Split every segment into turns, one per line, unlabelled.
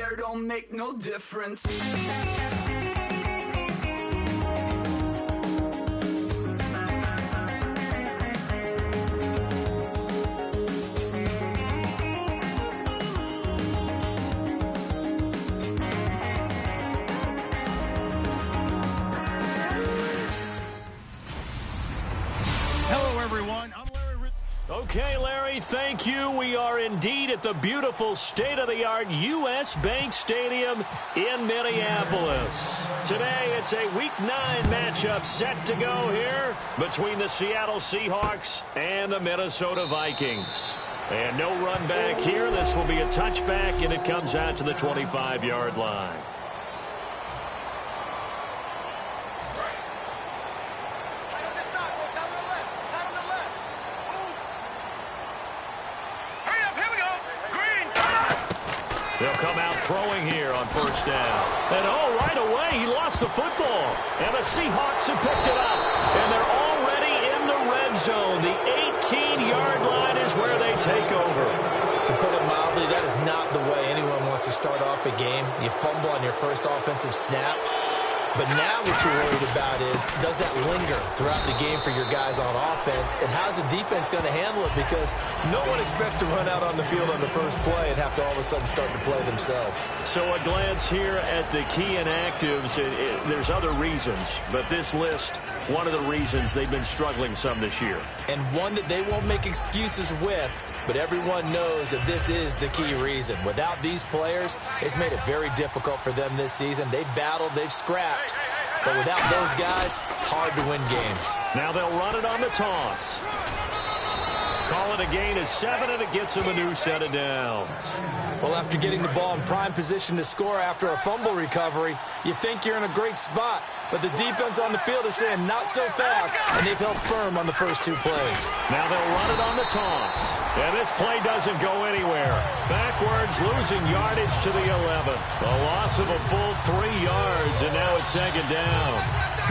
hair don't make no difference.
Hello, everyone. I'm Larry.
Okay, Larry, thank you. We are indeed at the beautiful state-of-the-art U.S. Bank Stadium in Minneapolis. Today, it's a Week 9 matchup set to go here between the Seattle Seahawks and the Minnesota Vikings. And no run back here. This will be a touchback, and it comes out to the 25-yard line. They'll come out throwing here on first down. And right away, he lost the football. And the Seahawks have picked it up. And they're already in the red zone. The 18-yard line is where they take over.
To put it mildly, that is not the way anyone wants to start off a game. You fumble on your first offensive snap. But now what you're worried about is, does that linger throughout the game for your guys on offense? And how's the defense going to handle it? Because no one expects to run out on the field on the first play and have to all of a sudden start to play themselves.
So a glance here at the key inactives. There's other reasons, but this list, one of the reasons they've been struggling some this year.
And one that they won't make excuses with, but everyone knows that this is the key reason. Without these players, it's made it very difficult for them this season. They've battled, they've scrapped, but without those guys, hard to win games.
Now they'll run it on the toss. Call it a gain of 7, and it gets him a new set of downs.
Well, after getting the ball in prime position to score after a fumble recovery, you think you're in a great spot. But the defense on the field is saying not so fast, and they've held firm on the first 2 plays.
Now they'll run it on the toss. And this play doesn't go anywhere. Backwards, losing yardage to the 11. A loss of a full 3 yards, and now it's second down.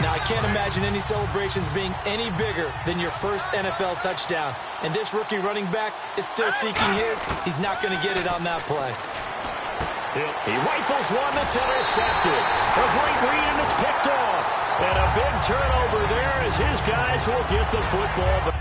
Now, I can't imagine any celebrations being any bigger than your first NFL touchdown. And this rookie running back is still seeking his. He's not going to get it on that play.
He rifles one that's intercepted. A great read, and it's picked off. And a big turnover there as his guys will get the football.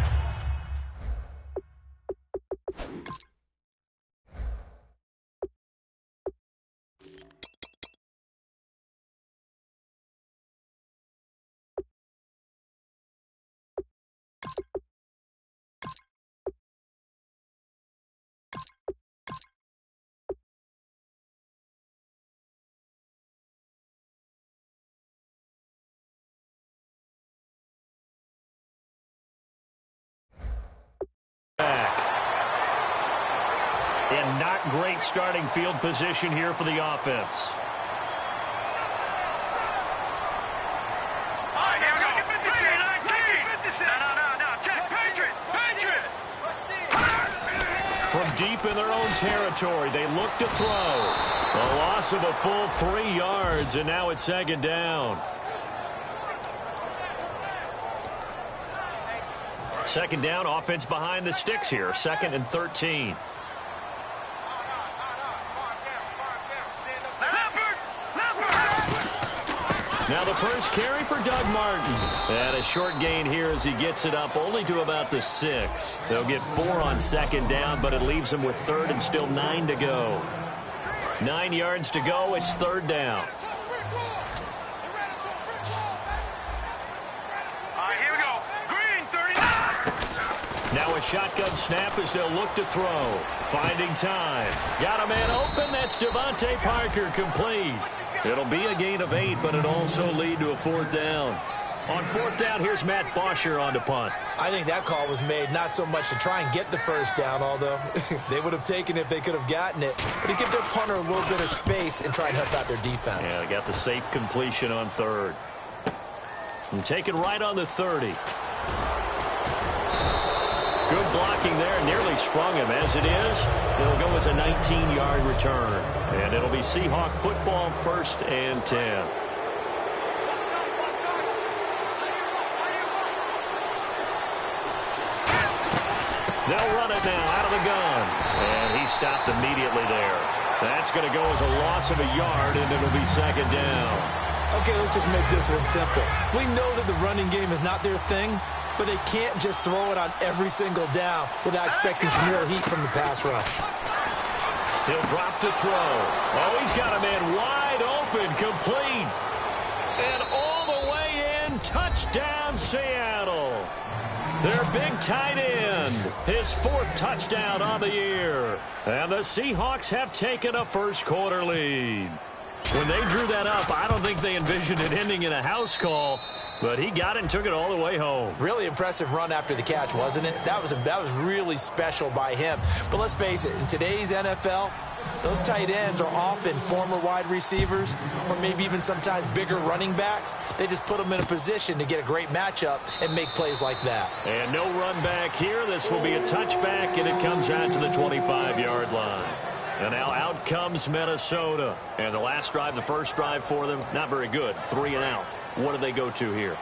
And not great starting field position here for the offense. From deep in their own territory, they look to throw. A loss of a full 3 yards, and now it's second down. Second down, offense behind the sticks here. 2nd and 13. Now the first carry for Doug Martin. And a short gain here as he gets it up only to about the 6. They'll get 4 on second down, but it leaves them with 3rd and still 9 to go. 9 yards to go. It's 3rd down. Now a shotgun snap as they'll look to throw. Finding time. Got a man open. That's Devontae Parker, complete. It'll be a gain of 8, but it'll also lead to a 4th down. On 4th down, here's Matt Bosher on the punt.
I think that call was made not so much to try and get the first down, although they would have taken it if they could have gotten it, but to give their punter a little bit of space and try and help out their defense.
Yeah, they got the safe completion on 3rd. And taken right on the 30. Good blocking there. Nearly sprung him. As it is, it'll go as a 19-yard return. And it'll be Seahawk football, 1st and 10. They'll run it now out of the gun. And he stopped immediately there. That's going to go as a loss of a yard, and it'll be second down.
Okay, let's just make this one simple. We know that the running game is not their thing, but they can't just throw it on every single down without expecting some real heat from the pass rush.
He'll drop to throw. Oh, he's got a man wide open, complete. And all the way in, touchdown Seattle. Their big tight end, his 4th touchdown on the year. And the Seahawks have taken a first-quarter lead. When they drew that up, I don't think they envisioned it ending in a house call, but he got it and took it all the way home.
Really impressive run after the catch, wasn't it? That was really special by him. But let's face it, in today's NFL, those tight ends are often former wide receivers or maybe even sometimes bigger running backs. They just put them in a position to get a great matchup and make plays like that.
And no run back here. This will be a touchback, and it comes out to the 25-yard line. And now out comes Minnesota. And the last drive, the first drive for them, not very good. 3 and out. What do they go to here?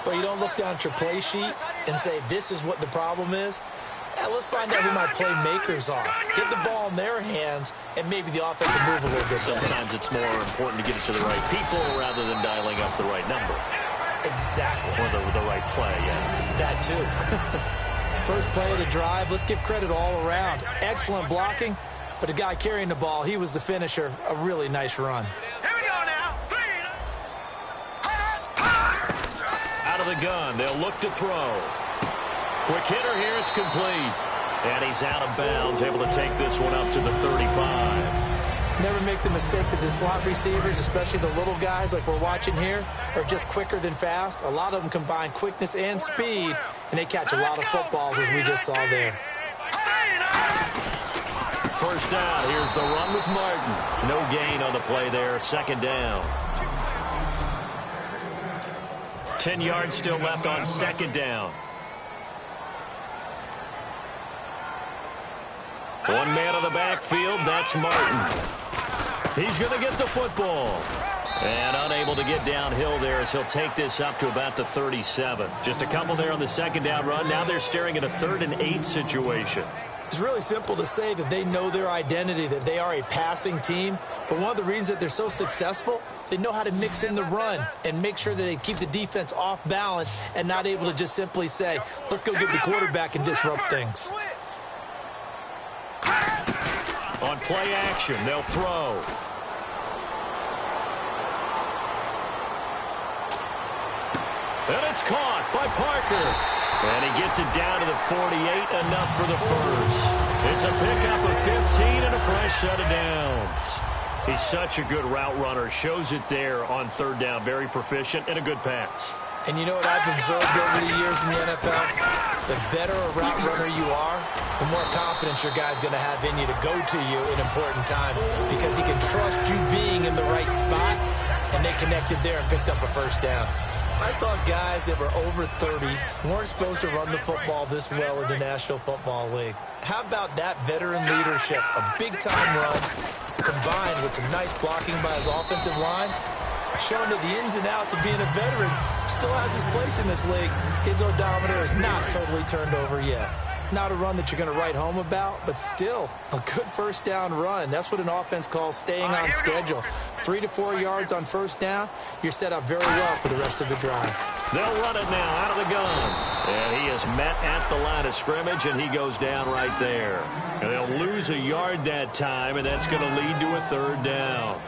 Well, you don't look down at your play sheet and say, this is what the problem is. Let's find out who my playmakers are. Get the ball in their hands, and maybe the offense will move a little bit better.
Sometimes it's more important to get it to the right people rather than dialing up the right number.
Exactly.
Or the right play, yeah.
That too. First play of the drive, let's give credit all around. Excellent blocking, but the guy carrying the ball, he was the finisher. A really nice run.
Here we go now.
Out of the gun, they'll look to throw. Quick hitter here, it's complete. And he's out of bounds, able to take this one up to the 35.
Never make the mistake that the slot receivers, especially the little guys like we're watching here, are just quicker than fast. A lot of them combine quickness and speed, and they catch a lot of footballs, as we just saw there.
First down, here's the run with Martin. No gain on the play there, second down. 10 yards still left on second down. One man on the backfield, that's Martin. He's going to get the football. And unable to get downhill there as he'll take this up to about the 37. Just a couple there on the second down run. Now they're staring at a 3rd and 8 situation.
It's really simple to say that they know their identity, that they are a passing team. But one of the reasons that they're so successful, they know how to mix in the run and make sure that they keep the defense off balance and not able to just simply say, let's go get the quarterback and disrupt things.
On play action, they'll throw. And it's caught by Parker. And he gets it down to the 48, enough for the first. It's a pickup of 15 and a fresh set of downs. He's such a good route runner. Shows it there on 3rd down. Very proficient and a good pass.
And you know what I've observed over the years in the NFL? The better a route runner you are, the more confidence your guy's going to have in you to go to you in important times because he can trust you being in the right spot, and they connected there and picked up a first down. I thought guys that were over 30 weren't supposed to run the football this well in the National Football League. How about that veteran leadership? A big-time run combined with some nice blocking by his offensive line, showing that the ins and outs of being a veteran still has his place in this league. His odometer is not totally turned over yet. Not a run that you're going to write home about, but still a good first down run. That's what an offense calls staying on schedule. 3 to 4 yards on first down, you're set up very well for the rest of the drive.
They'll run it now out of the gun. And he is met at the line of scrimmage, and he goes down right there. And they'll lose a yard that time, and that's going to lead to a 3rd down.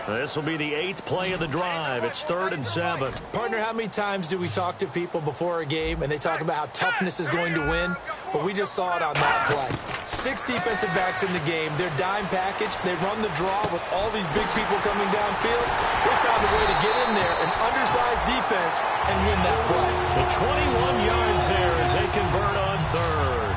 This will be the 8th play of the drive. It's 3rd and 7.
Partner, how many times do we talk to people before a game and they talk about how toughness is going to win? But we just saw it on that play. 6 defensive backs in the game. Their dime package. They run the draw with all these big people coming downfield. They found a way to get in there, an undersized defense, and win that play.
The 21 yards there as they convert on 3rd.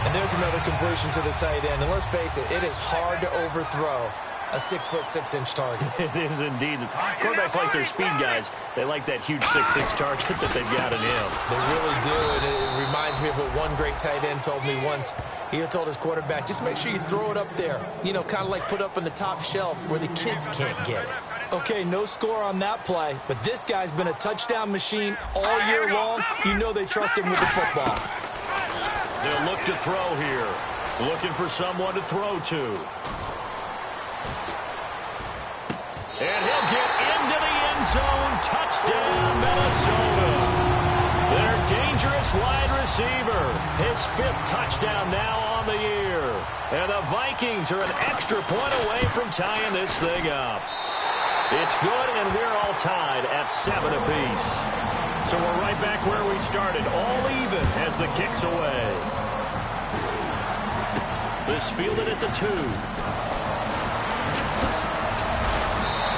And there's another completion to the tight end. And let's face it, it is hard to overthrow a 6'6" target.
It is indeed. Quarterbacks like their speed guys. They like that huge 6'6" target that they've got in him.
They really do, and it reminds me of what one great tight end told me once. He told his quarterback, just make sure you throw it up there. You know, kind of like put up on the top shelf where the kids can't get it. Okay, no score on that play, but this guy's been a touchdown machine all year long. You know they trust him with the football.
They'll look to throw here. Looking for someone to throw to. And he'll get into the end zone. Touchdown, Minnesota. Their dangerous wide receiver. His 5th touchdown now on the year. And the Vikings are an extra point away from tying this thing up. It's good, and we're all tied at 7 apiece. So we're right back where we started, all even as the kick's away. This fielded at the 2.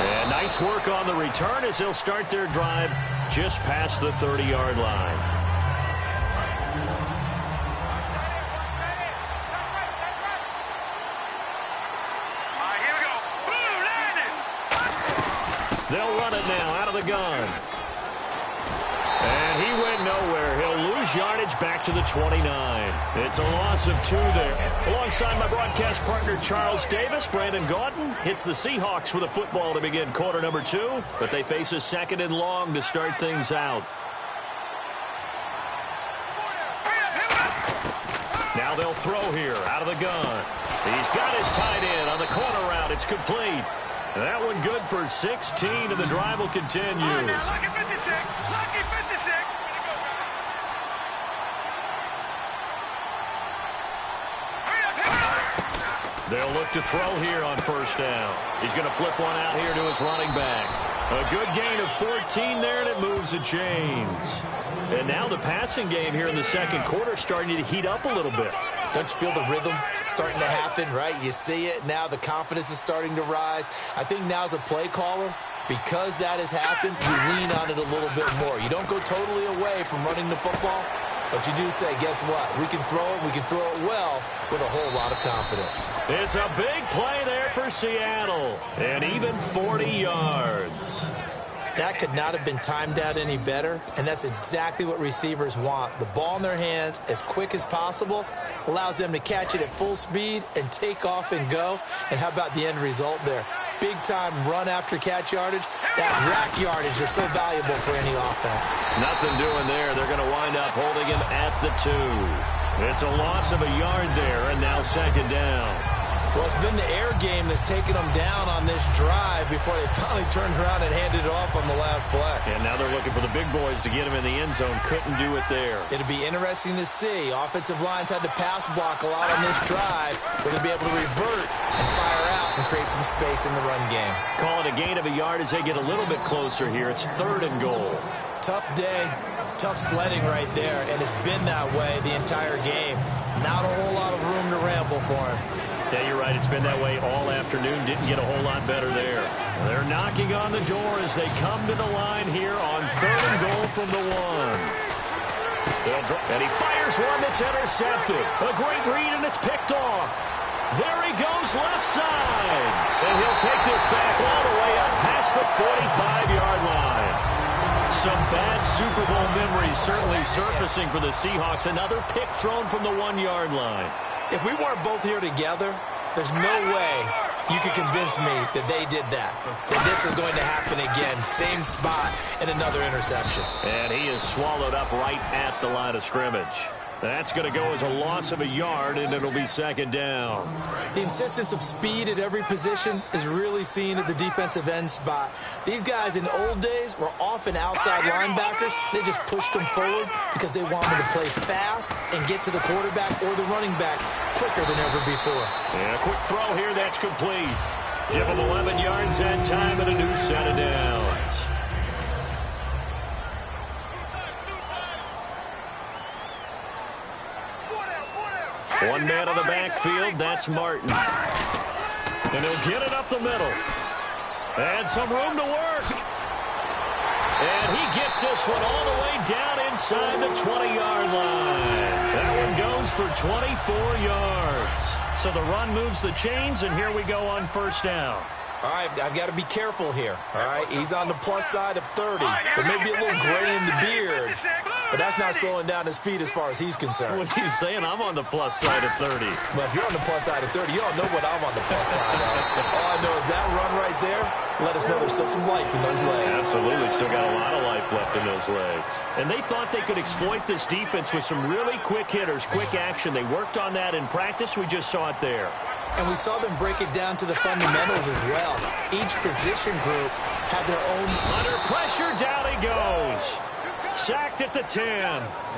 And nice work on the return as they'll start their drive just past the 30-yard line. They'll run it now out of the gun. And he went nowhere. He'll lose yardage back to the 29. It's a loss of 2 there. Alongside my broadcast partner, Charles Davis, Brandon Gaudin hits the Seahawks with a football to begin quarter number 2, but they face a 2nd and long to start things out. Now they'll throw here out of the gun. He's got his tight end on the corner route. It's complete. That one good for 16, and the drive will continue.
Lucky 56. Lucky 56.
They'll look to throw here on 1st down. He's going to flip one out here to his running back. A good gain of 14 there, and it moves the chains. And now the passing game here in the 2nd quarter starting to heat up a little bit.
Don't you feel the rhythm starting to happen, right? You see it. Now the confidence is starting to rise. I think now as a play caller, because that has happened, you lean on it a little bit more. You don't go totally away from running the football, but you do say, guess what? We can throw it. We can throw it well with a whole lot of confidence.
It's a big play there for Seattle. And even 40 yards.
That could not have been timed out any better, and that's exactly what receivers want. The ball in their hands as quick as possible allows them to catch it at full speed and take off and go. And how about the end result there? Big-time run after catch yardage. That rack yardage is so valuable for any offense.
Nothing doing there. They're going to wind up holding him at the 2. It's a loss of a yard there, and now 2nd down.
Well, it's been the air game that's taken them down on this drive before they finally turned around and handed it off on the last play.
And now they're looking for the big boys to get him in the end zone. Couldn't do it there.
It'll be interesting to see. Offensive lines had to pass block a lot on this drive. Will they be able to revert and fire out and create some space in the run game?
Call it a gain of a yard as they get a little bit closer here. It's 3rd and goal.
Tough day, tough sledding right there, and it's been that way the entire game. Not a whole lot of room to ramble for him.
Yeah, you're right. It's been that way all afternoon. Didn't get a whole lot better there. They're knocking on the door as they come to the line here on 3rd and goal from the 1. And he fires one that's intercepted. A great read, and it's picked off. There he goes left side. And he'll take this back all the way up past the 45-yard line. Some bad Super Bowl memories certainly surfacing for the Seahawks. Another pick thrown from the 1-yard line.
If we weren't both here together, there's no way you could convince me that they did that. That this is going to happen again. Same spot and another interception.
And he is swallowed up right at the line of scrimmage. That's going to go as a loss of a yard, and it'll be 2nd down.
The insistence of speed at every position is really seen at the defensive end spot. These guys in old days were often outside linebackers. They just pushed them forward because they wanted to play fast and get to the quarterback or the running back quicker than ever before.
And a quick throw here, that's complete. Give them 11 yards that time and a new set of downs. One man on the backfield, that's Martin. And he'll get it up the middle. And some room to work. And he gets this one all the way down inside the 20-yard line. That one goes for 24 yards. So the run moves the chains, and here we go on 1st down.
All right, I've got to be careful here. All right, he's on the plus side of 30. There may be a little gray in the beard, but that's not slowing down his feet as far as he's concerned.
What are you saying? I'm on the plus side of 30.
But if you're on the plus side of 30, you don't know what I'm on the plus side of. All I know is that run right there let us know there's still some life in those legs.
Absolutely, still got a lot of life left in those legs. And they thought they could exploit this defense with some really quick hitters, quick action. They worked on that in practice. We just saw it there.
And we saw them break it down to the fundamentals as well. Each position group had their own.
Under pressure, down he goes. Sacked at the 10.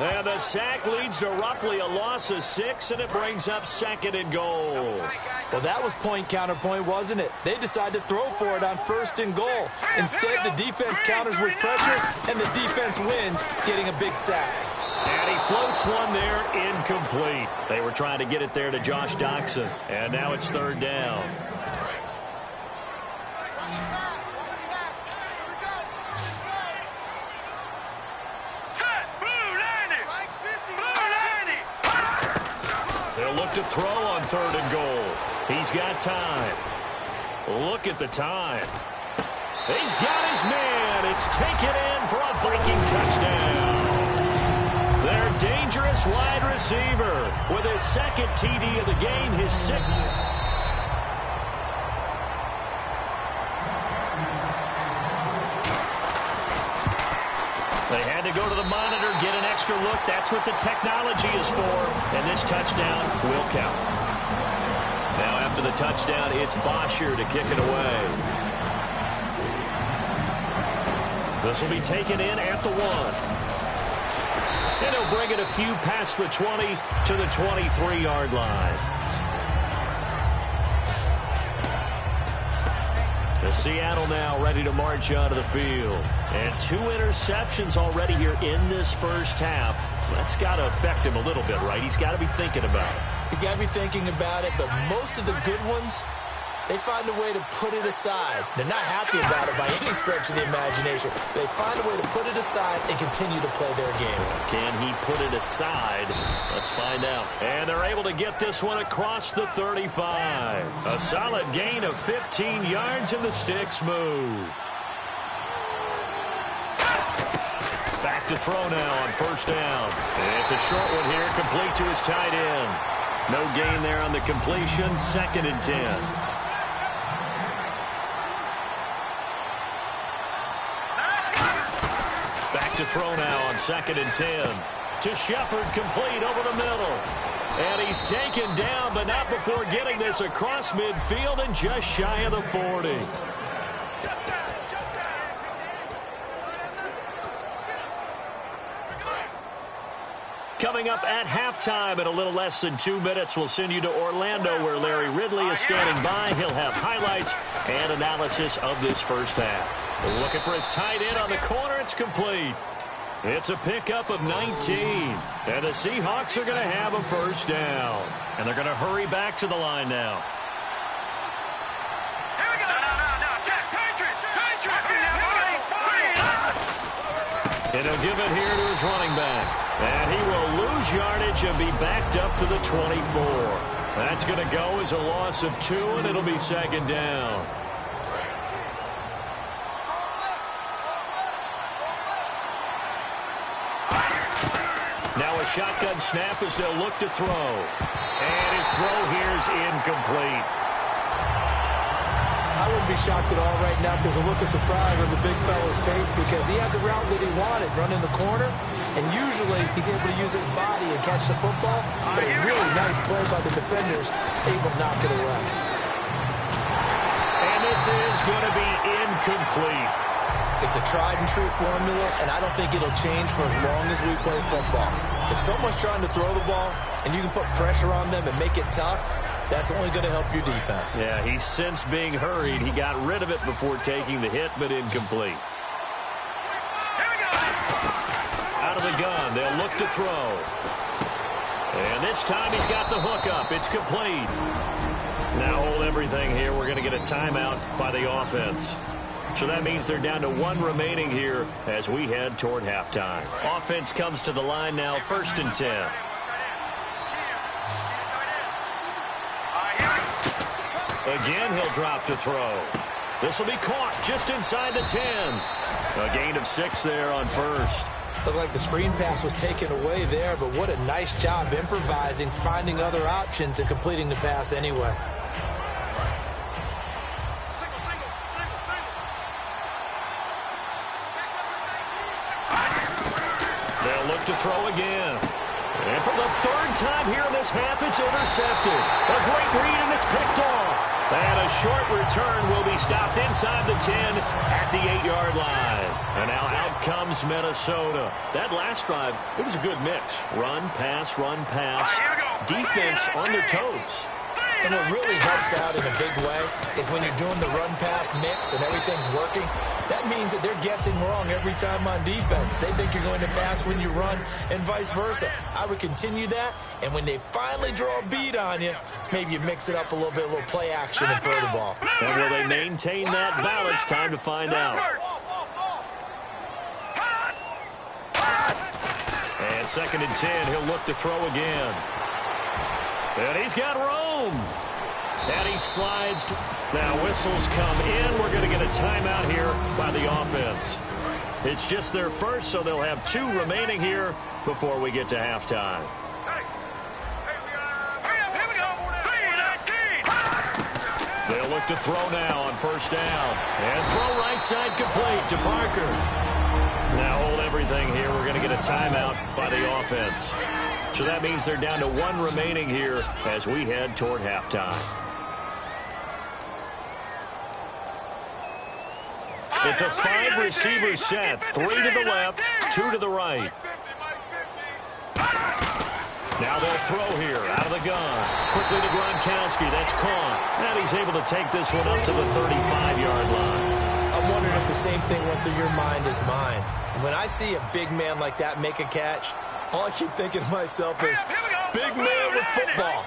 And the sack leads to roughly a loss of 6, and it brings up 2nd and goal.
Well, that was point counterpoint, wasn't it? They decided to throw for it on 1st and goal. Instead, the defense counters with pressure, and the defense wins, getting a big sack.
And he floats one there, incomplete. They were trying to get it there to Josh Doxson, and now it's 3rd down. They'll look to throw on 3rd and goal. He's got time. Look at the time. He's got his man. It's taken in for a Viking touchdown. Their dangerous wide receiver with his 2nd TD of the game, his 6th. They had to go to the monitor, get an extra look. That's what the technology is for. And this touchdown will count. Now after the touchdown, it's Bosher to kick it away. This will be taken in at the 1. And he'll bring it a few past the 20 to the 23-yard line. Seattle now ready to march out of the field. And 2 interceptions already here in this first half. That's got to affect him a little bit, right? He's got to be thinking about it.
He's got to be thinking about it, but most of the good ones, they find a way to put it aside. They're not happy about it by any stretch of the imagination. They find a way to put it aside and continue to play their game.
Can he put it aside? Let's find out. And they're able to get this one across the 35. A solid gain of 15 yards, and the sticks move. Back to throw now on 1st down. And it's a short one here, complete to his tight end. No gain there on the completion, 2nd and 10. To throw now on 2nd and 10. To Shepard, complete over the middle. And he's taken down, but not before getting this across midfield and just shy of the 40. Coming up at halftime in a little less than 2 minutes, we'll send you to Orlando where Larry Ridley is standing by. He'll have highlights and analysis of this first half. Looking for his tight end on the corner. It's complete. It's a pickup of 19. And the Seahawks are going to have a 1st down. And they're going to hurry back to the line now.
Here we go. No. Check. Patriots.
And he'll give it here to his running back. And he will lose yardage and be backed up to the 24. That's going to go as a loss of 2, and it'll be 2nd down. Now a shotgun snap as they'll look to throw. And his throw here is incomplete.
I wouldn't be shocked at all right now if there's a look of surprise on the big fella's face because he had the route that he wanted, running the corner, and usually he's able to use his body and catch the football, but a really nice play by the defenders, able to knock it away.
And this is going to be incomplete.
It's a tried-and-true formula, and I don't think it'll change for as long as we play football. If someone's trying to throw the ball and you can put pressure on them and make it tough, that's only going to help your defense.
Yeah, he's since being hurried. He got rid of it before taking the hit, but incomplete. Out of the gun, they'll look to throw. And this time he's got the hook up. It's complete. Now hold everything here. We're going to get a timeout by the offense. So that means they're down to 1 remaining here as we head toward halftime. Offense comes to the line now, 1st and 10. Again, he'll drop to throw. This will be caught just inside the 10. A gain of 6 there on 1st.
Looked like the screen pass was taken away there, but what a nice job improvising, finding other options, and completing the pass anyway.
They'll look to throw again. And for the third time here in this half, it's intercepted. A great read, and it's picked off. And a short return will be stopped inside the 10 at the 8-yard line. And now out comes Minnesota. That last drive, it was a good mix. Run, pass, defense on their toes.
And what really helps out in a big way is when you're doing the run-pass mix and everything's working, that means that they're guessing wrong every time on defense. They think you're going to pass when you run and vice versa. I would continue that, and when they finally draw a beat on you, maybe you mix it up a little bit, a little play action and throw the ball.
And will they maintain that balance? Time to find out. And 2nd and 10, he'll look to throw again. And he's got room. And he slides. Now whistles come in. We're going to get a timeout here by the offense. It's just their first, so they'll have 2 remaining here before we get to halftime. They'll look to throw now on 1st down. And throw right side complete to Parker. Now hold everything here. We're going to get a timeout by the offense. So that means they're down to 1 remaining here as we head toward halftime. It's a 5-receiver set. 3 to the left, 2 to the right. Now they'll throw here out of the gun. Quickly to Gronkowski. That's caught. And he's able to take this one up to the 35-yard line.
I'm wondering if the same thing went through your mind as mine. When I see a big man like that make a catch, all I keep thinking to myself is, big man with football.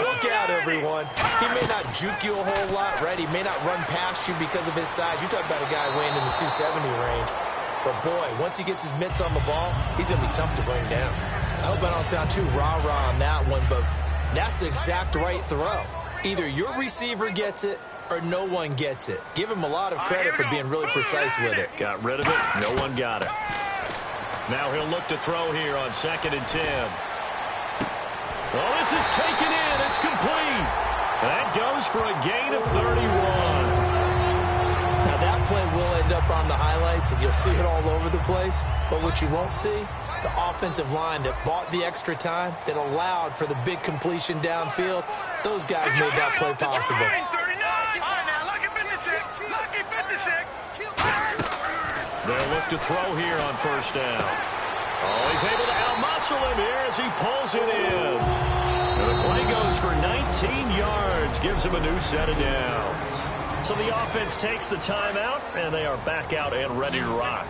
Look out, everyone. He may not juke you a whole lot, right? He may not run past you because of his size. You're talking about a guy weighing in the 270 range. But, boy, once he gets his mitts on the ball, he's going to be tough to bring down. I hope I don't sound too rah-rah on that one, but that's the exact right throw. Either your receiver gets it or no one gets it. Give him a lot of credit for being really precise with it.
Got rid of it. No one got it. Now he'll look to throw here on 2nd and 10. Oh, this is taken in. It's complete. That goes for a gain of 31.
Now that play will end up on the highlights, and you'll see it all over the place. But what you won't see, the offensive line that bought the extra time, that allowed for the big completion downfield, those guys made that play possible.
They'll look to throw here on 1st down. Oh, he's able to out-muscle him here as he pulls it in. And the play goes for 19 yards, gives him a new set of downs. So the offense takes the timeout, and they are back out and ready to rock.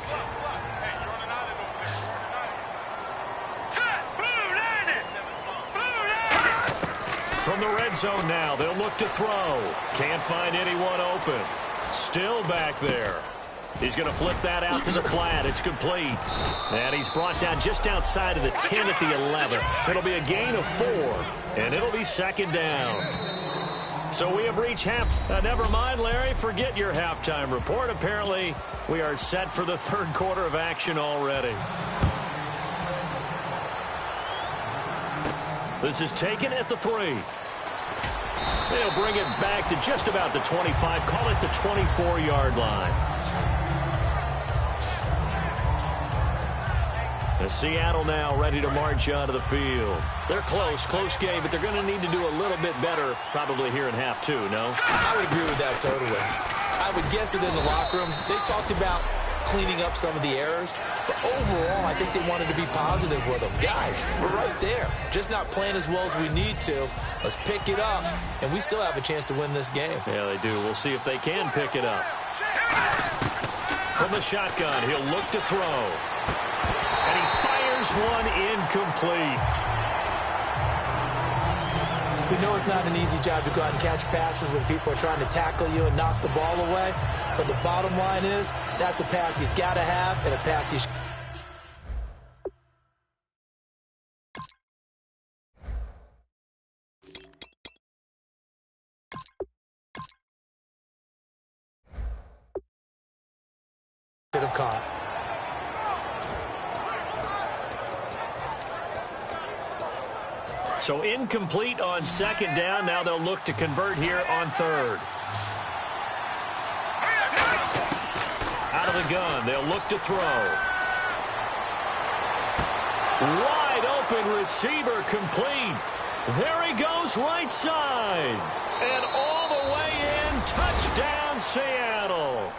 From the red zone now, they'll look to throw. Can't find anyone open. Still back there. He's going to flip that out to the flat. It's complete. And he's brought down just outside of the 10 at the 11. It'll be a gain of 4, and it'll be 2nd down. So we have reached never mind, Larry. Forget your halftime report. Apparently, we are set for the 3rd quarter of action already. This is taken at the 3. They'll bring it back to just about the 25. Call it the 24-yard line. And Seattle now ready to march onto the field. They're close game, but they're going to need to do a little bit better probably here in half 2, no?
I would agree with that totally. I would guess it in the locker room. They talked about cleaning up some of the errors, but overall, I think they wanted to be positive with them. Guys, we're right there. Just not playing as well as we need to. Let's pick it up, and we still have a chance to win this game.
Yeah, they do. We'll see if they can pick it up. From the shotgun, he'll look to throw. And he fires one incomplete.
We know it's not an easy job to go out and catch passes when people are trying to tackle you and knock the ball away. But the bottom line is, that's a pass he's got to have and a pass he should have caught.
So incomplete on 2nd down. Now they'll look to convert here on 3rd. Out of the gun, they'll look to throw. Wide open receiver complete. There he goes right side. And all the way in, touchdown Seattle.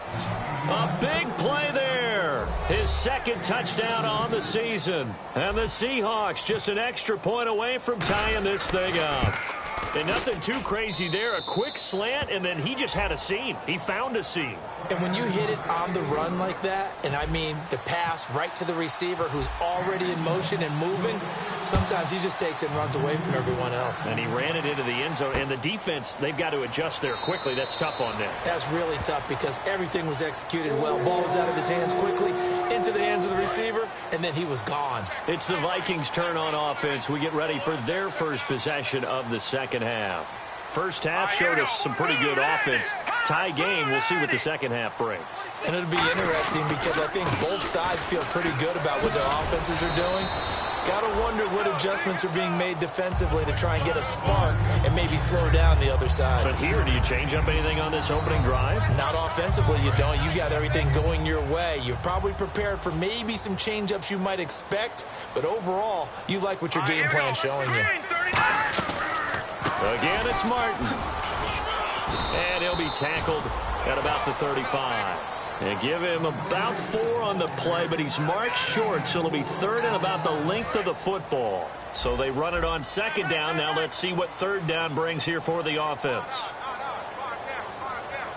A big play there. His second touchdown on the season. And the Seahawks just an extra point away from tying this thing up. And nothing too crazy there. A quick slant, and then he just had a seam. He found a seam.
And when you hit it on the run like that, and I mean the pass right to the receiver who's already in motion and moving, sometimes he just takes it and runs away from everyone else.
And he ran it into the end zone. And the defense, they've got to adjust there quickly. That's tough on them.
That's really tough because everything was executed well. Ball was out of his hands quickly, into the hands of the receiver, and then he was gone.
It's the Vikings' turn on offense. We get ready for their first possession of the second half. First half showed us some pretty good offense. Tie game, we'll see what the second half brings.
And it'll be interesting because I think both sides feel pretty good about what their offenses are doing. Got to wonder what adjustments are being made defensively to try and get a spark and maybe slow down the other side.
But here, do you change up anything on this opening drive?
Not offensively, you don't. You got everything going your way. You've probably prepared for maybe some change-ups you might expect, but overall, you like what your game plan's showing you.
Again, it's Martin. And he'll be tackled at about the 35. And give him about 4 on the play, but he's marked short, so it'll be third and about the length of the football. So they run it on second down. Now let's see what third down brings here for the offense.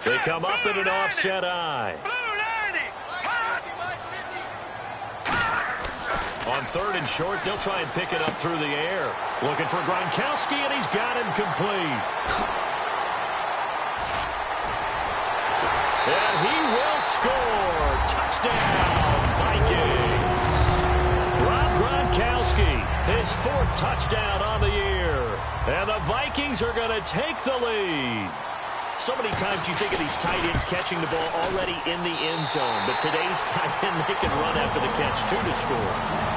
They come up in an offset eye. On third and short, they'll try and pick it up through the air. Looking for Gronkowski, and he's got him complete. And he will score. Touchdown, Vikings. Rob Gronkowski, his 4th touchdown on the year. And the Vikings are going to take the lead. So many times you think of these tight ends catching the ball already in the end zone. But today's tight end, they can run after the catch, too, to score.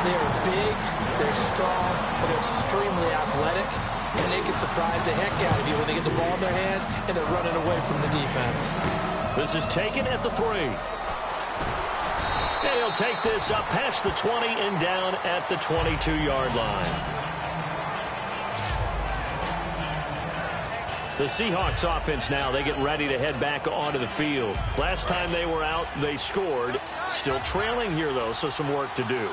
They're big, they're strong, but they're extremely athletic. And they can surprise the heck out of you when they get the ball in their hands and they're running away from the defense.
This is taken at the 3. And he'll take this up past the 20 and down at the 22-yard line. The Seahawks offense now, they get ready to head back onto the field. Last time they were out, they scored. Still trailing here, though, so some work to do.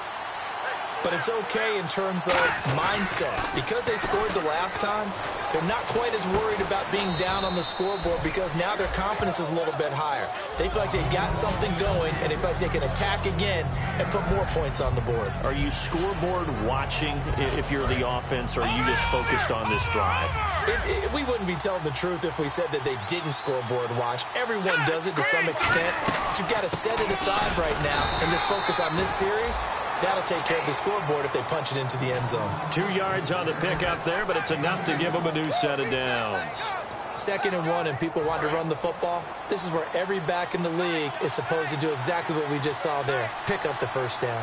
But it's okay in terms of mindset. Because they scored the last time, they're not quite as worried about being down on the scoreboard because now their confidence is a little bit higher. They feel like they've got something going, and they feel like they can attack again and put more points on the board.
Are you scoreboard watching if you're the offense, or are you just focused on this drive?
We wouldn't be telling the truth if we said that they didn't scoreboard watch. Everyone does it to some extent. But you've got to set it aside right now and just focus on this series. That'll take care of the scoreboard if they punch it into the end zone.
2 yards on the pickup there, but it's enough to give them a new set of downs.
2nd and 1 and people want to run the football. This is where every back in the league is supposed to do exactly what we just saw there. Pick up the first down.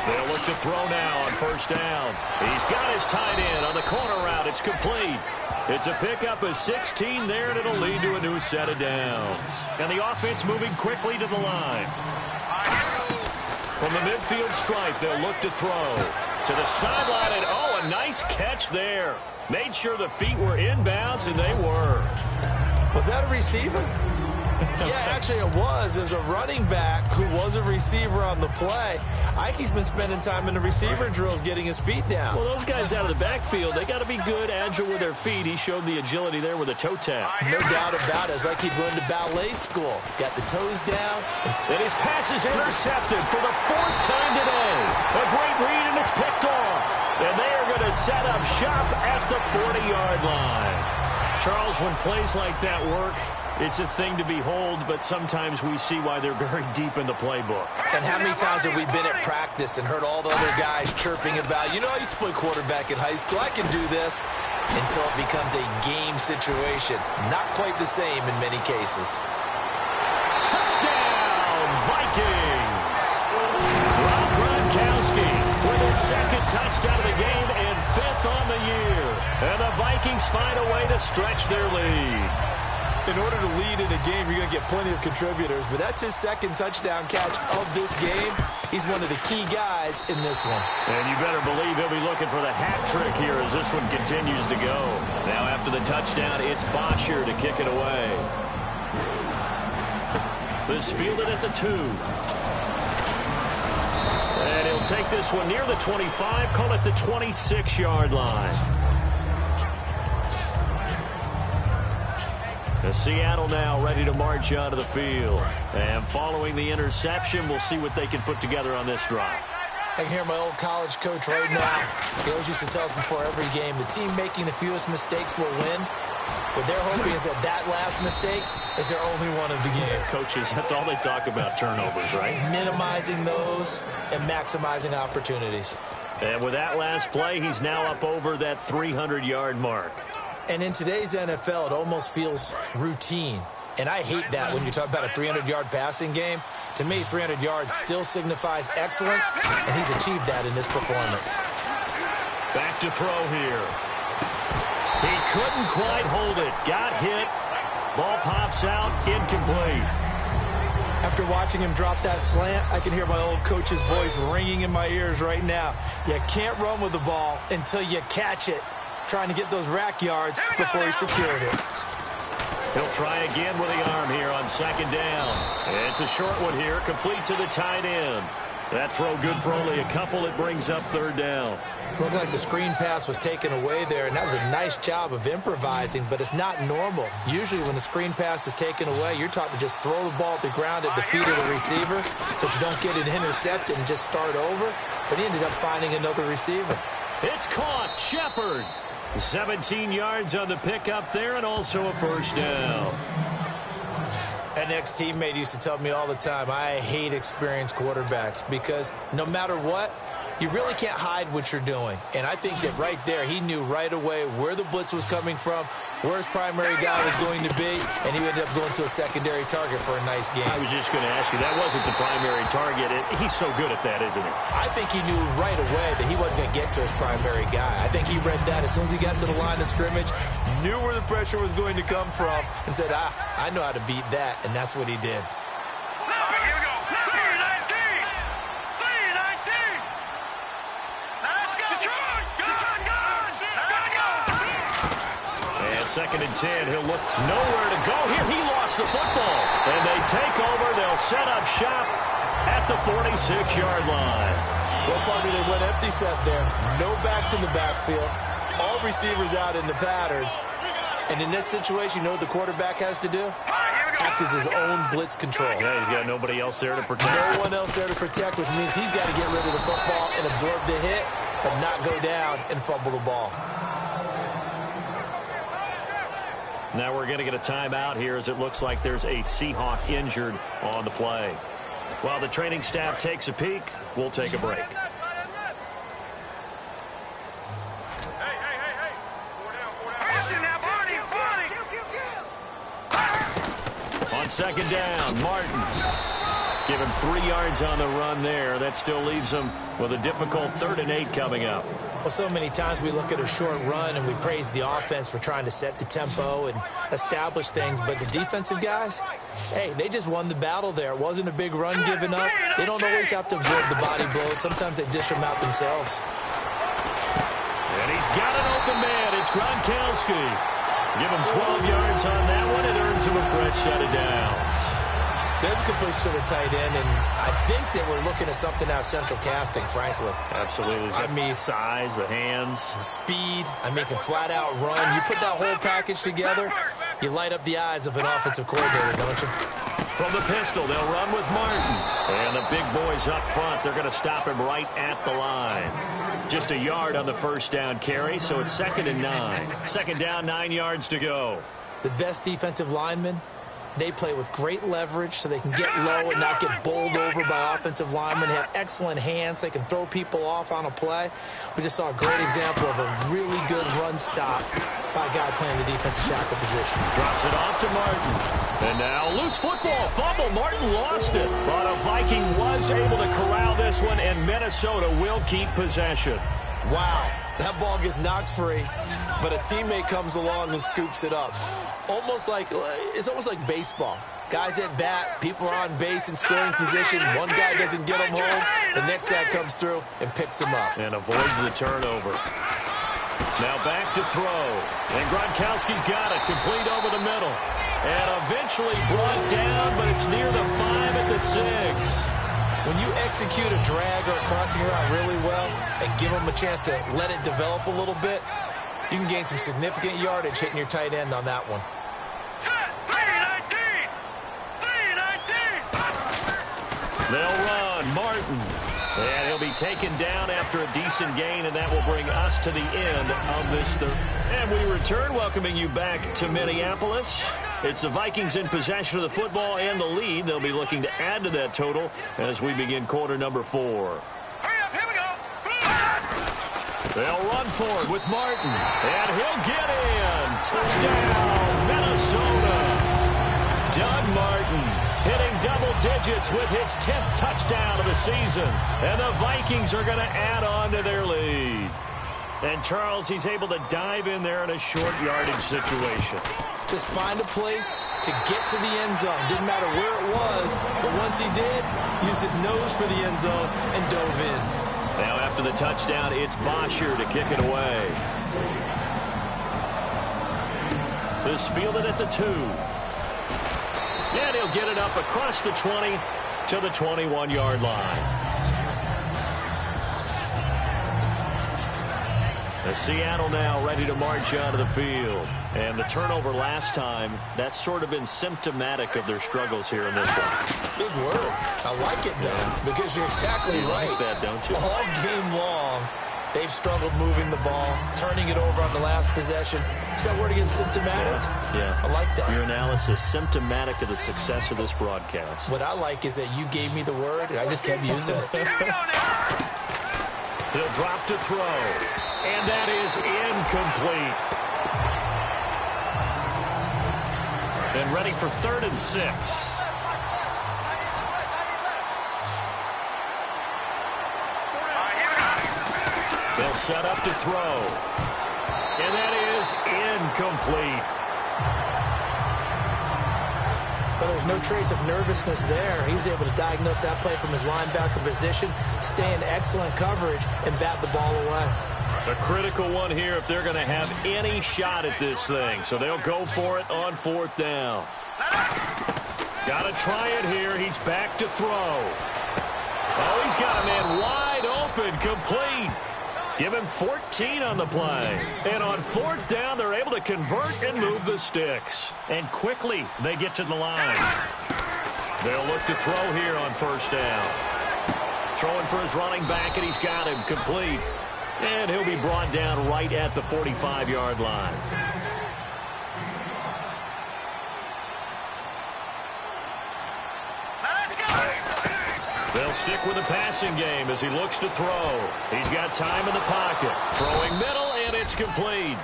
They'll look to throw now on first down. He's got his tight end on the corner route. It's complete. It's a pickup of 16 there, and it'll lead to a new set of downs. And the offense moving quickly to the line. From the midfield stripe, they'll look to throw. To the sideline, and oh, a nice catch there. Made sure the feet were inbounds, and they were.
Was that a receiver? Yeah, actually it was. It was a running back who was a receiver on the play. Ike's been spending time in the receiver drills getting his feet down.
Well, those guys out of the backfield, they got to be good, agile with their feet. He showed the agility there with a toe tap.
No doubt about it. It's like he'd run to ballet school. Got the toes down.
And his pass is intercepted for the 4th time today. A great read, and it's picked off. And they are going to set up shop at the 40-yard line. Charles, when plays like that work, it's a thing to behold, but sometimes we see why they're very deep in the playbook.
And how many times have we been at practice and heard all the other guys chirping about, you know, I used to play quarterback in high school, I can do this, until it becomes a game situation. Not quite the same in many cases.
Touchdown, Vikings! Rob Gronkowski with his 2nd touchdown of the game and 5th on the year. And the Vikings find a way to stretch their lead.
In order to lead in a game, you're going to get plenty of contributors, but that's his 2nd touchdown catch of this game. He's one of the key guys in this one.
And you better believe he'll be looking for the hat trick here as this one continues to go. Now after the touchdown, it's Bosher to kick it away. This fielded at the 2. And he'll take this one near the 25, call it the 26-yard line. The Seattle now ready to march onto the field. And following the interception, we'll see what they can put together on this drive.
I can hear my old college coach right now. He always used to tell us before every game, the team making the fewest mistakes will win. What they're hoping is that last mistake is their only one of the game.
Coaches, that's all they talk about, turnovers, right?
Minimizing those and maximizing opportunities.
And with that last play, he's now up over that 300-yard mark.
And in today's NFL, it almost feels routine. And I hate that when you talk about a 300-yard passing game. To me, 300 yards still signifies excellence, and he's achieved that in this performance.
Back to throw here. He couldn't quite hold it. Got hit. Ball pops out. Incomplete.
After watching him drop that slant, I can hear my old coach's voice ringing in my ears right now. You can't run with the ball until you catch it. Trying to get those rack yards before he secured it.
He'll try again with the arm here on second down. It's a short one here, complete to the tight end. That throw good for only a couple. It brings up third down.
Looked like the screen pass was taken away there, and that was a nice job of improvising, but it's not normal. Usually when the screen pass is taken away, you're taught to just throw the ball at the ground at the feet of the receiver so that you don't get it intercepted and just start over, but he ended up finding another receiver.
It's caught. Shepard. 17 yards on the pickup there and also a first down.
An ex-teammate used to tell me all the time, I hate experienced quarterbacks because no matter what, you really can't hide what you're doing. And I think that right there, he knew right away where the blitz was coming from, where his primary guy was going to be, and he ended up going to a secondary target for a nice game.
I was just going to ask you, that wasn't the primary target. He's so good at that, isn't he?
I think he knew right away that he wasn't going to get to his primary guy. I think he read that as soon as he got to the line of scrimmage, knew where the pressure was going to come from, and said, I know how to beat that, and that's what he did.
Second and 10. He'll look nowhere to go here. He lost the football. And they take over. They'll set up shop at the 46-yard line.
Well, partner, they went empty set there. No backs in the backfield. All receivers out in the pattern. And in this situation, you know what the quarterback has to do? Act as his own blitz control.
Yeah, he's got nobody else there to protect.
No one else there to protect, which means he's got to get rid of the football and absorb the hit, but not go down and fumble the ball.
Now we're going to get a timeout here as it looks like there's a Seahawk injured on the play. While the training staff takes a peek, we'll take a break. On second down, Martin. Give him 3 yards on the run there. That still leaves him with a difficult 3rd and 8 coming up.
Well, so many times we look at a short run and we praise the offense for trying to set the tempo and establish things. But the defensive guys, hey, they just won the battle there. It wasn't a big run given up. They don't always have to absorb the body blows. Sometimes they dish them out themselves.
And he's got an open man. It's Gronkowski. Give him 12 yards on that one. It earns him a fresh set of downs.
There's a completion to the tight end, and I think that we're looking at something out of central casting, frankly.
Absolutely. I mean, size, the hands.
Speed. I mean, can flat out run. You put that whole package together, you light up the eyes of an offensive coordinator, don't you?
From the pistol, they'll run with Martin. And the big boys up front, they're going to stop him right at the line. Just a yard on the first down carry, so it's 2nd and 9. Second down, 9 yards to go.
The best defensive linemen, they play with great leverage so they can get low and not get bowled over by offensive linemen. They have excellent hands. They can throw people off on a play. We just saw a great example of a really good run stop by a guy playing the defensive tackle position.
Drops it off to Martin. And now loose football. Fumble. Martin lost it. But a Viking was able to corral this one, and Minnesota will keep possession.
Wow. That ball gets knocked free, but a teammate comes along and scoops it up. It's almost like baseball. Guys at bat, people are on base in scoring position. One guy doesn't get them home. The next guy comes through and picks them up.
And avoids the turnover. Now back to throw. And Gronkowski's got it. Complete over the middle. And eventually brought down, but it's near the 5 at the 6.
When you execute a drag or a crossing route really well and give them a chance to let it develop a little bit, you can gain some significant yardage hitting your tight end on that one.
They'll run. Martin. And he'll be taken down after a decent gain, and that will bring us to the end of this third. And we return, welcoming you back to Minneapolis. It's the Vikings in possession of the football and the lead. They'll be looking to add to that total as we begin quarter number 4.
Hurry up, here we go.
They'll run for it with Martin, and he'll get in. Touchdown, Minnesota. Doug Martin hitting double digits with his 10th touchdown of the season. And the Vikings are going to add on to their lead. And Charles, he's able to dive in there in a short yardage situation.
Just find a place to get to the end zone. Didn't matter where it was, but once he did, used his nose for the end zone and dove in.
Now after the touchdown, it's Bosher to kick it away. This fielded at the 2. And he'll get it up across the 20 to the 21-yard line. The Seattle now ready to march onto the field. And the turnover last time, that's sort of been symptomatic of their struggles here in this one.
Big word. I like it, though, because you're exactly right.
You like that, don't you?
All game long, they've struggled moving the ball, turning it over on the last possession. Is that word again, symptomatic?
Yeah.
I like that.
Your analysis, symptomatic of the success of this broadcast.
What I like is that you gave me the word, and I just kept using it.
He'll drop to throw. And that is incomplete. And ready for 3rd and 6. They'll set up to throw. And that is incomplete.
But there's no trace of nervousness there. He was able to diagnose that play from his linebacker position, stay in excellent coverage, and bat the ball away.
A critical one here if they're going to have any shot at this thing. So they'll go for it on 4th down. Got to try it here. He's back to throw. Oh, he's got a man wide open, complete. Give him 14 on the play. And on 4th down, they're able to convert and move the sticks. And quickly, they get to the line. They'll look to throw here on 1st down. Throwing for his running back, and he's got him complete. And he'll be brought down right at the 45-yard line. They'll stick with the passing game as he looks to throw. He's got time in the pocket. Throwing middle, and it's complete.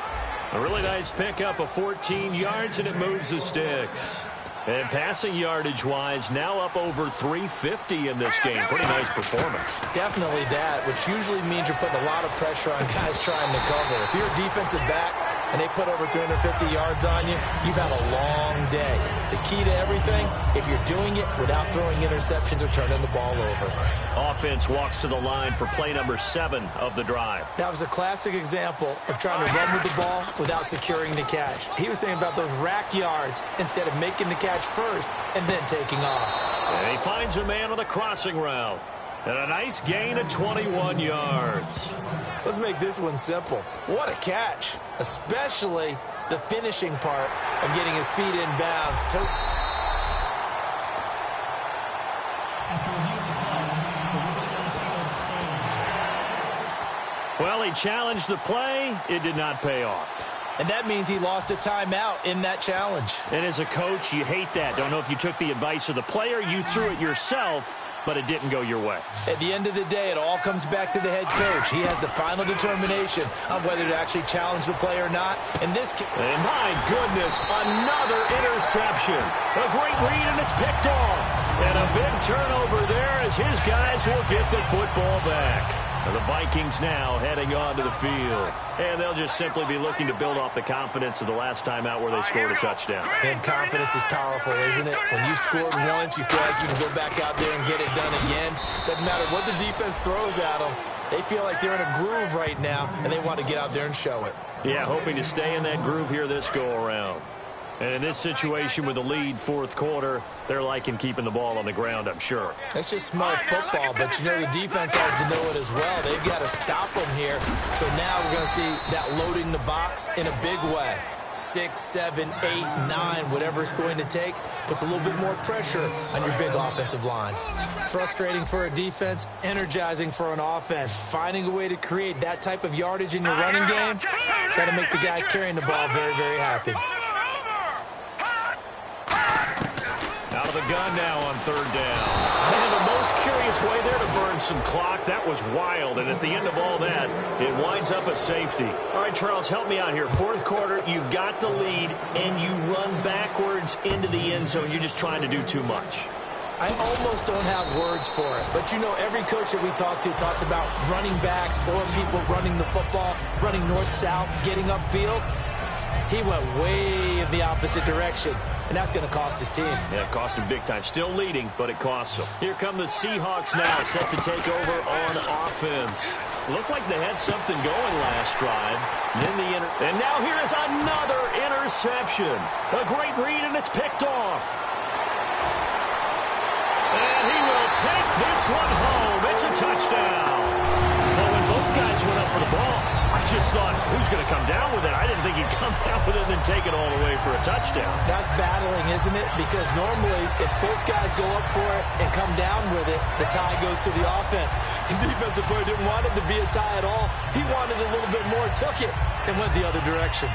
A really nice pickup of 14 yards, and it moves the sticks. And passing yardage-wise, now up over 350 in this game. Pretty nice performance.
Definitely that, which usually means you're putting a lot of pressure on guys trying to cover. If you're a defensive back and they put over 350 yards on you, you've had a long day. The key to everything, if you're doing it without throwing interceptions or turning the ball over.
Offense walks to the line for play number 7 of the drive.
That was a classic example of trying to run with the ball without securing the catch. He was thinking about those rack yards instead of making the catch first and then taking off.
And he finds a man on the crossing route. And a nice gain of 21 yards.
Let's make this one simple. What a catch, especially the finishing part of getting his feet in bounds.
Well, he challenged the play. It did not pay off.
And that means he lost a timeout in that challenge.
And as a coach, you hate that. Don't know if you took the advice of the player, you threw it yourself, but it didn't go your way.
At the end of the day, it all comes back to the head coach. He has the final determination on whether to actually challenge the play or not. In this case,
and my goodness, another interception. A great read, and it's picked off. And a big turnover there as his guys will get the football back. The Vikings now heading onto the field. And they'll just simply be looking to build off the confidence of the last time out where they scored a touchdown.
And confidence is powerful, isn't it? When you've scored once, you feel like you can go back out there and get it done again. Doesn't matter what the defense throws at them. They feel like they're in a groove right now, and they want to get out there and show it.
Yeah, hoping to stay in that groove here this go-around. And in this situation with the lead fourth quarter, they're liking keeping the ball on the ground, I'm sure.
It's just smart football, but you know the defense has to know it as well. They've got to stop them here. So now we're going to see that loading the box in a big way. 6, 7, 8, 9, whatever it's going to take, puts a little bit more pressure on your big offensive line. Frustrating for a defense, energizing for an offense. Finding a way to create that type of yardage in your running game, got to make the guys carrying the ball very, very happy.
Out of the gun now on third down. And the most curious way there to burn some clock. That was wild. And at the end of all that, it winds up a safety. All right, Charles, help me out here. Fourth quarter, you've got the lead, and you run backwards into the end zone. You're just trying to do too much.
I almost don't have words for it. But, you know, every coach that we talk to talks about running backs or people running the football, running north-south, getting upfield. He went way in the opposite direction, and that's going to cost his team.
Yeah, it cost him big time. Still leading, but it costs him. Here come the Seahawks now, set to take over on offense. Looked like they had something going last drive. And now here is another interception. A great read, and it's picked off. And he will take this one home. It's a touchdown. Well, when both guys went up for the ball, I just thought, who's going to come down with it? I didn't think he'd come down with it and then take it all the way for a touchdown.
That's battling, isn't it? Because normally, if both guys go up for it and come down with it, the tie goes to the offense. The defensive player didn't want it to be a tie at all. He wanted a little bit more, took it, and went the other direction.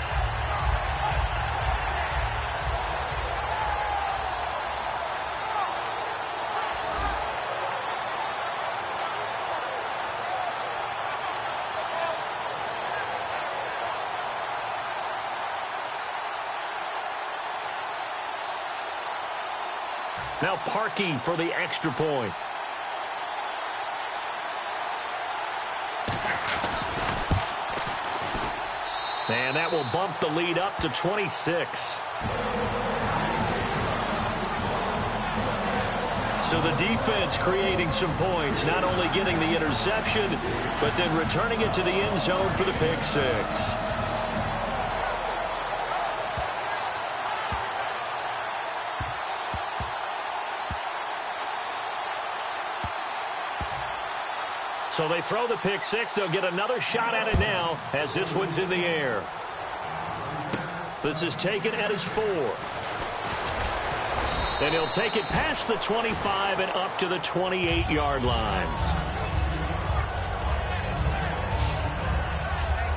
Now Parkey for the extra point. And that will bump the lead up to 26. So the defense creating some points, not only getting the interception, but then returning it to the end zone for the pick six. So they throw the pick six. They'll get another shot at it now as this one's in the air. This is taken at his 4. And he'll take it past the 25 and up to the 28-yard line.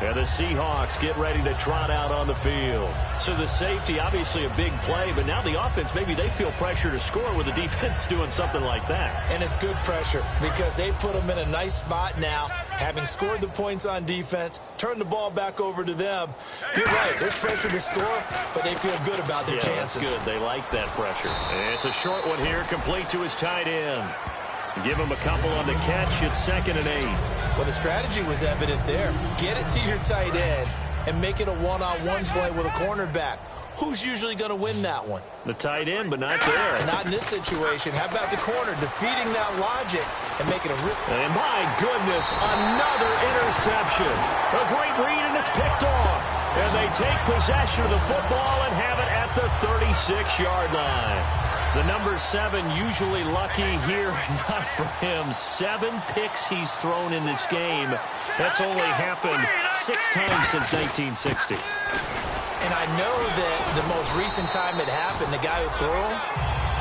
And the Seahawks get ready to trot out on the field. So the safety, obviously a big play, but now the offense, maybe they feel pressure to score with the defense doing something like that.
And it's good pressure because they put them in a nice spot now, having scored the points on defense, turn the ball back over to them. You're right, there's pressure to score, but they feel good about their chances.
That's good. They like that pressure. And it's a short one here, complete to his tight end. Give him a couple on the catch. It's 2nd and 8.
Well, the strategy was evident there. Get it to your tight end and make it a one-on-one play with a cornerback. Who's usually going to win that one?
The tight end, but not there.
Not in this situation. How about the corner defeating that logic and making a rip?
And my goodness, another interception. A great read, and it's picked off. And they take possession of the football and have it at the 36-yard line. The number 7 usually lucky here, not for him. 7 picks he's thrown in this game. That's only happened 6 times since 1960.
And I know that the most recent time it happened, the guy who threw him,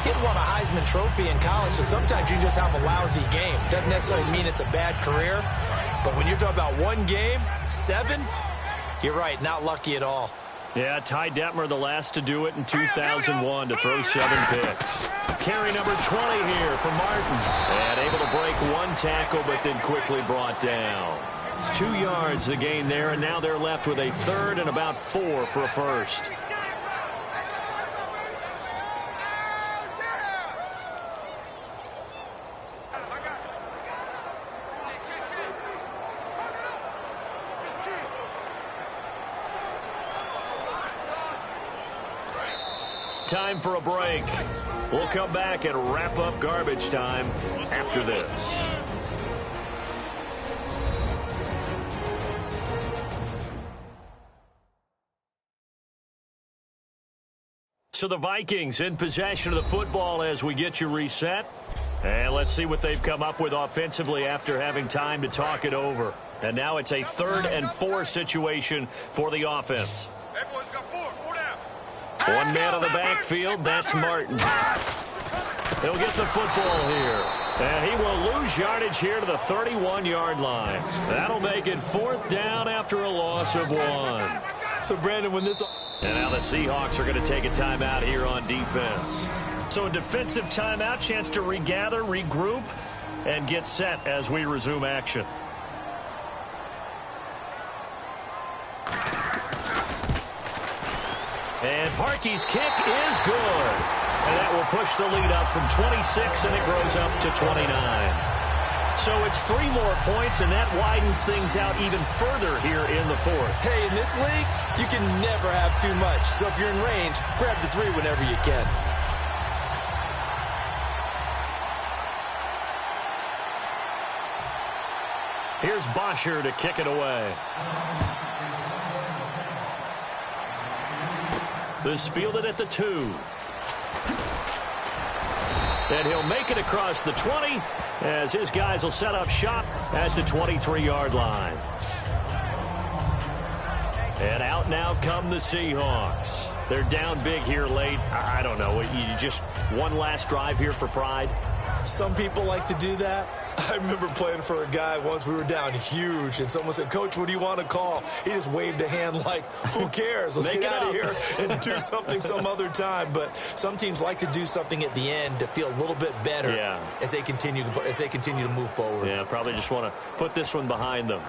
he'd won a Heisman Trophy in college, so sometimes you just have a lousy game. Doesn't necessarily mean it's a bad career, but when you're talking about one game, 7, you're right, not lucky at all.
Yeah, Ty Detmer, the last to do it in 2001 to throw 7 picks. Carry number 20 here for Martin. And able to break 1 tackle, but then quickly brought down. 2 yards the gain there, and now they're left with a 3rd and about 4 for a first. time for a break. We'll come back and wrap up garbage time after this. So the Vikings in possession of the football as we get you reset. And let's see what they've come up with offensively after having time to talk it over. And now it's a 3rd and 4 situation for the offense.
Everyone's got four down.
One man on the backfield, that's Martin. He'll get the football here. And he will lose yardage here to the 31-yard line. That'll make it 4th down after a loss of 1.
So, Brandon, when this...
And now the Seahawks are going to take a timeout here on defense. So a defensive timeout, chance to regather, regroup, and get set as we resume action. And Parkey's kick is good. And that will push the lead up from 26, and it grows up to 29. So it's 3 more points, and that widens things out even further here in the 4th.
Hey, in this league, you can never have too much. So if you're in range, grab the 3 whenever you can.
Here's Bosher to kick it away. This fielded at the 2. And he'll make it across the 20 as his guys will set up shop at the 23-yard line. And out now come the Seahawks. They're down big here late. I don't know. You just one last drive here for pride?
Some people like to do that. I remember playing for a guy once. We were down huge, and someone said, "Coach, what do you want to call?" He just waved a hand like, who cares? Let's get out of here and do something some other time. But some teams like to do something at the end to feel a little bit better as they continue to move forward.
Yeah, probably just want to put this one behind them.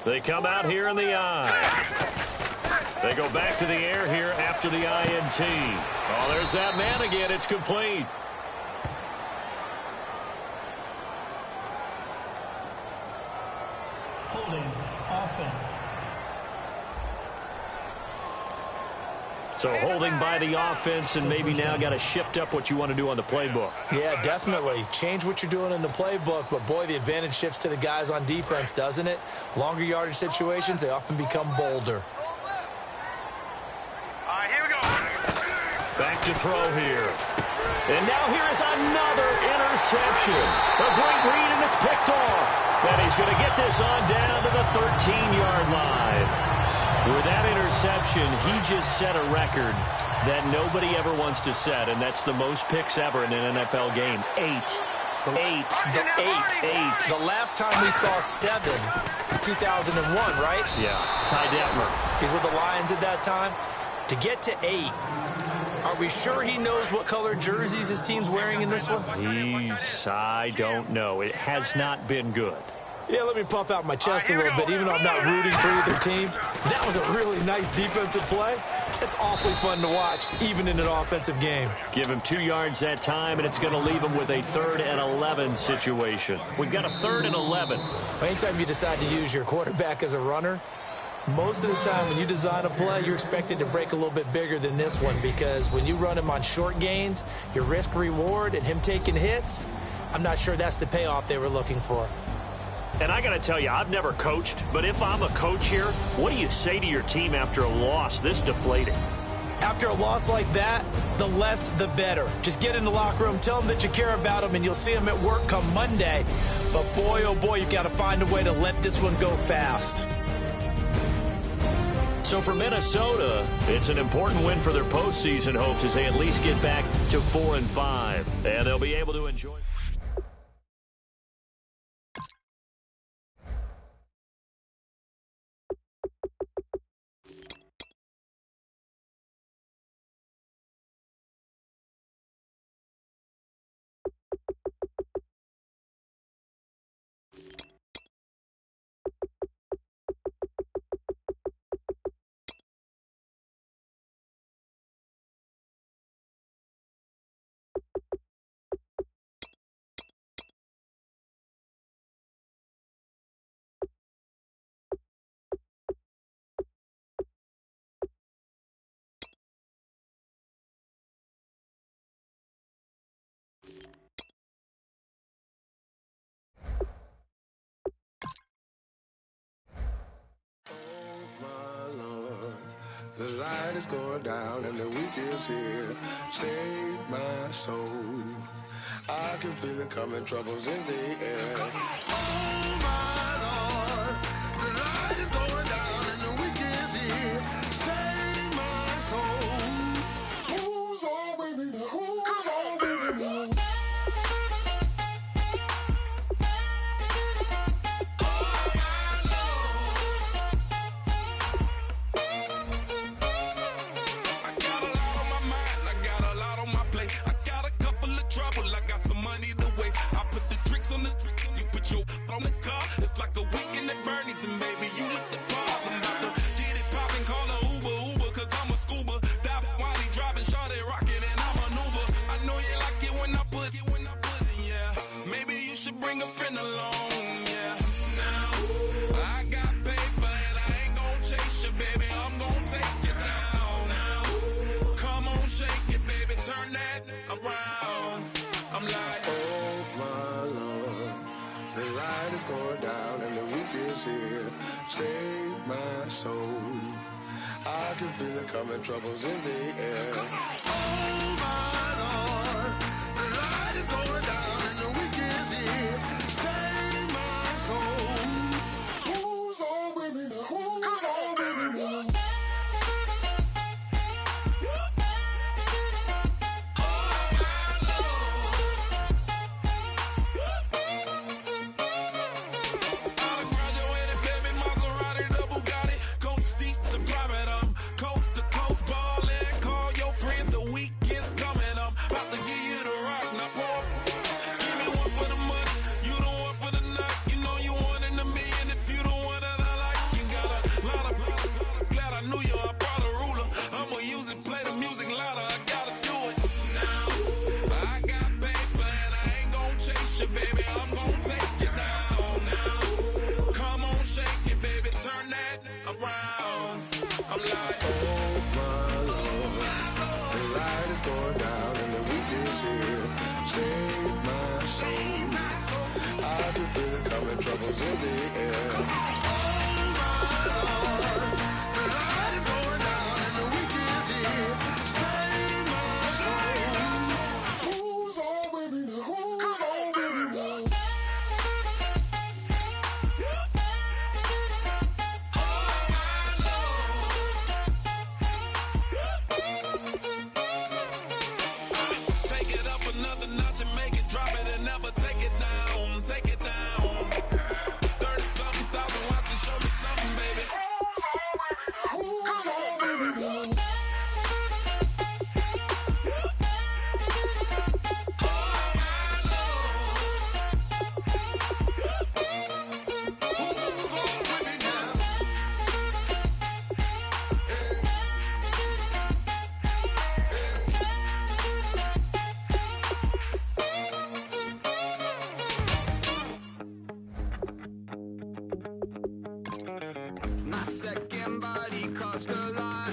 They come out here in the I. They go back to the air here after the INT. Oh, there's that man again. It's complete.
Holding offense.
So holding by the offense, and maybe now got to shift up what you want to do on the playbook.
Yeah, definitely. Change what you're doing in the playbook, but boy, the advantage shifts to the guys on defense, doesn't it? Longer yardage situations, they often become bolder.
Here we go.
Back to throw here. And now here is another interception. A great read, and it's picked off. And he's going to get this on down to the 13-yard line. With that interception, he just set a record that nobody ever wants to set, and that's the most picks ever in an NFL game. 8.
The last time we saw 7, 2001, right?
Yeah, Ty Detmer.
He's with the Lions at that time. To get to 8, are we sure he knows what color jerseys his team's wearing in this one?
I don't know. It has not been good.
Yeah, let me pump out my chest a little bit, even though I'm not rooting for either team. That was a really nice defensive play. It's awfully fun to watch, even in an offensive game.
Give him 2 yards that time, and it's going to leave him with a 3rd and 11 situation. We've got a 3rd and 11.
Anytime you decide to use your quarterback as a runner, most of the time when you design a play, you're expected to break a little bit bigger than this one, because when you run him on short gains, your risk-reward and him taking hits, I'm not sure that's the payoff they were looking for.
And I got to tell you, I've never coached, but if I'm a coach here, what do you say to your team after a loss this deflating?
After a loss like that, the less the better. Just get in the locker room, tell them that you care about them, and you'll see them at work come Monday. But boy, oh boy, you've got to find a way to let this one go fast.
So for Minnesota, it's an important win for their postseason hopes as they at least get back to 4-5. And they'll be able to enjoy...
The light is going down and the weekend's here. Save my soul. I can feel it coming, troubles in the air. Oh my Lord, the light is going down and the weekend's here. Save my soul. Who's all with me now? Who's all with me now?
On the car, it's like a weekend at Bernie's, and baby, you look the part. I'm about to get it poppin', call a Uber, cause I'm a scuba. Dive while he driving, shot it, rocket, and I maneuver. I know you like it when I put it, yeah. Maybe you should bring a friend along, yeah. Now, I got paper, and I ain't gon' chase you, baby, I'm gon' take you down. Now, come on, shake it, baby, turn that around. I'm like,
oh my Lord. The light is going down and the weekend's here. Save my soul. I can feel it coming, troubles in the air. Oh my Lord, the light is going down and the weekend's here. Save my soul. Who's all with me now? Who's all with me now? Save my soul. I can feel it coming, troubles in the air. Oh my Lord, the light is going down and the weekend's here. Save my soul. Who's all with me now? Who's all with me now?
another notch and make it drop it and never take it down. Take it down. 30-something thousand watching, show me something, baby. Who's all with me?
My second body cost a lot.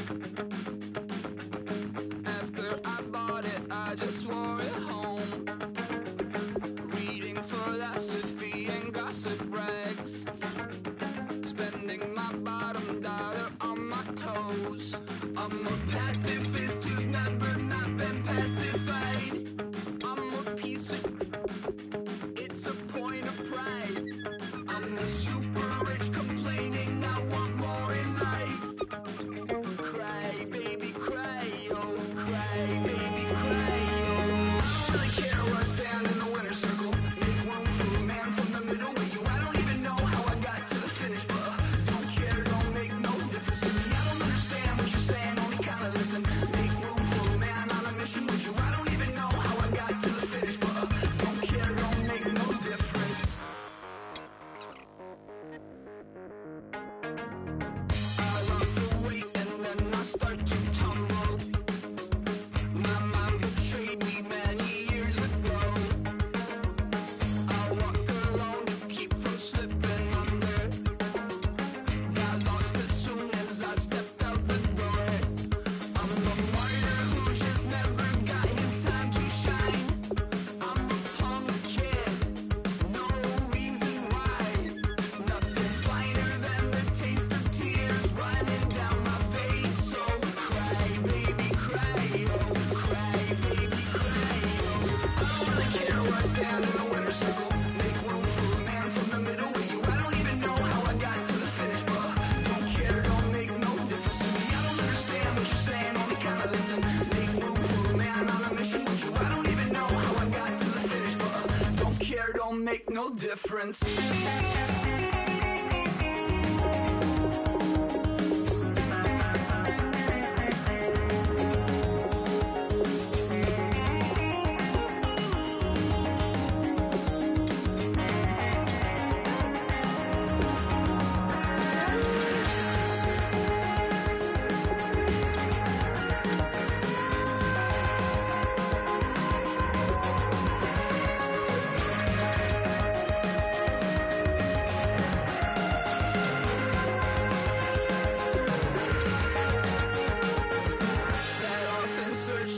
make no difference.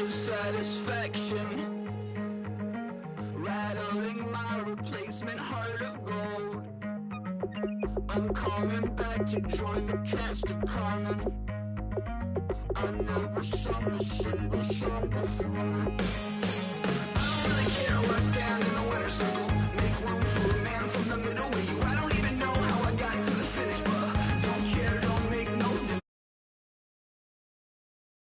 Satisfaction, rattling my replacement heart of gold. I'm coming back to join the cast of Carmen. I never sung a single song before. I don't really care where I stand in the winner's circle.